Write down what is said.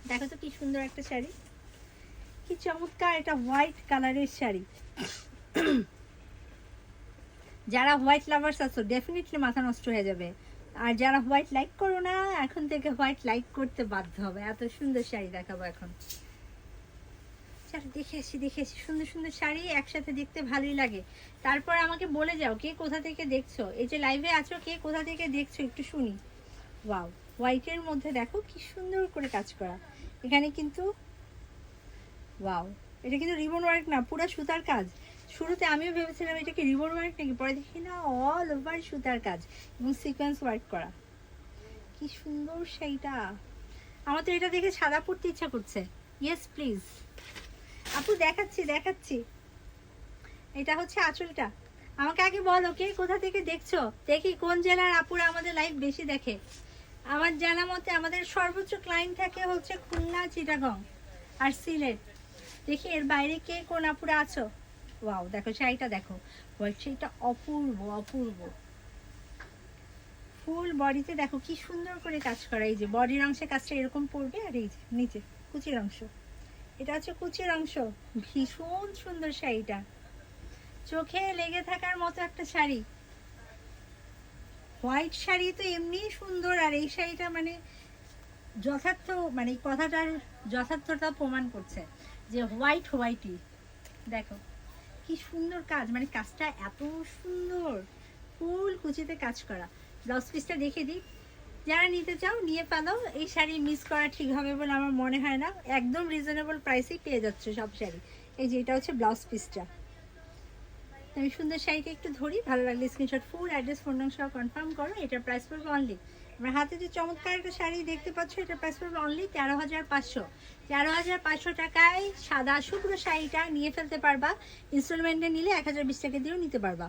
দেখো তো কি সুন্দর একটা শাড়ি, কি চমৎকার। এটা হোয়াইট কালারের শাড়ি। যারা হোয়াইট লাভার্স আছো ডেফিনেটলি মাথা নষ্ট হয়ে যাবে, আর যারা হোয়াইট লাইক করো না এখন থেকে হোয়াইট লাইক করতে বাধ্য হবে। এত সুন্দর শাড়ি দেখাবো এখন। চলো দেখে আসি সুন্দর সুন্দর শাড়ি একসাথে দেখতে ভালোই লাগে। তারপর আমাকে বলে যাও কে কোথা থেকে দেখছো, এই যে লাইভে আছো কে কোথা থেকে দেখছো একটু শুনি। ওয়াও, হোয়াইটের মধ্যে দেখো কি সুন্দর করে কাজ করা। এখানে কিন্তু ওয়াও, এটা কিন্তু রিবন ওয়ার্ক না, পুরো সুতার কাজ। শুরুতে আমিও ভেবেছিলাম এটা কি রিবন ওয়ার্ক নাকি, পরে দেখি না অল ওভার সুতার কাজ এবং সিকোয়েন্স ওয়ার্ক করা। কি সুন্দর শাড়িটা, আমার তো এটা দেখে সাদা পরতে ইচ্ছা করছে। ইয়েস প্লিজ আপু, দেখাচ্ছি। এটা হচ্ছে আঁচলটা। আমাকে আগে বলো কে কোথা থেকে দেখছো, দেখি কোন জেলার আপুরা আমাদের লাইভ বেশি দেখে। আমার জানা মতে আমাদের সর্বোচ্চ ক্লায়েন্ট থাকে হচ্ছে খুলনা, চিটাগং আর সিলেট। দেখি এর বাইরে কে কোন আপুরা আছো। ওয়াও, দেখো শাড়িটা দেখো, হোয়াইট শাড়িটা অপূর্ব। ফুল বডিতে দেখো কি সুন্দর করে কাজ করা। এই যে বডির অংশে কাজটা এরকম পড়বে, আর এই যে নিচে কুচির অংশ, এটা হচ্ছে কুচির অংশ। ভীষণ সুন্দর শাড়িটা, চোখে লেগে থাকার মতো একটা শাড়ি। হোয়াইট শাড়ি তো এমনি সুন্দর, আর এই শাড়িটা মানে যথার্থ, মানে এই কথাটার যথার্থতা প্রমাণ করছে যে হোয়াইটই। দেখো কি সুন্দর কাজ, মানে কাজটা এত সুন্দর, ফুল কুচিতে কাজ করা। ব্লাউজ পিসটা দেখে দিই, যারা নিতে চাও নিয়ে ফেলো। এই শাড়ি মিস করা ঠিক হবে বলে আমার মনে হয় না, একদম রিজনেবল প্রাইসেই পেয়ে যাচ্ছে সব শাড়ি। এই যে এটা হচ্ছে ব্লাউজ পিসটা। আমি সুন্দর শাড়িটা একটু ধরি, ভালো লাগলে স্ক্রিনশট, ফুল অ্যাড্রেস, ফোন নম্বর সহ কনফার্ম করো। এটার প্রাইস পড়বে অনলি, আমার হাতে যে চমৎকার একটা শাড়ি দেখতে পাচ্ছ এটার প্রাইস পড়বে অনলি 13,500। 13,500 টাকায় সাদা শুভ্র শাড়িটা নিয়ে ফেলতে পারবা। ইনস্টলমেন্টে নিলে 1020 টাকা দিয়েও নিতে পারবা।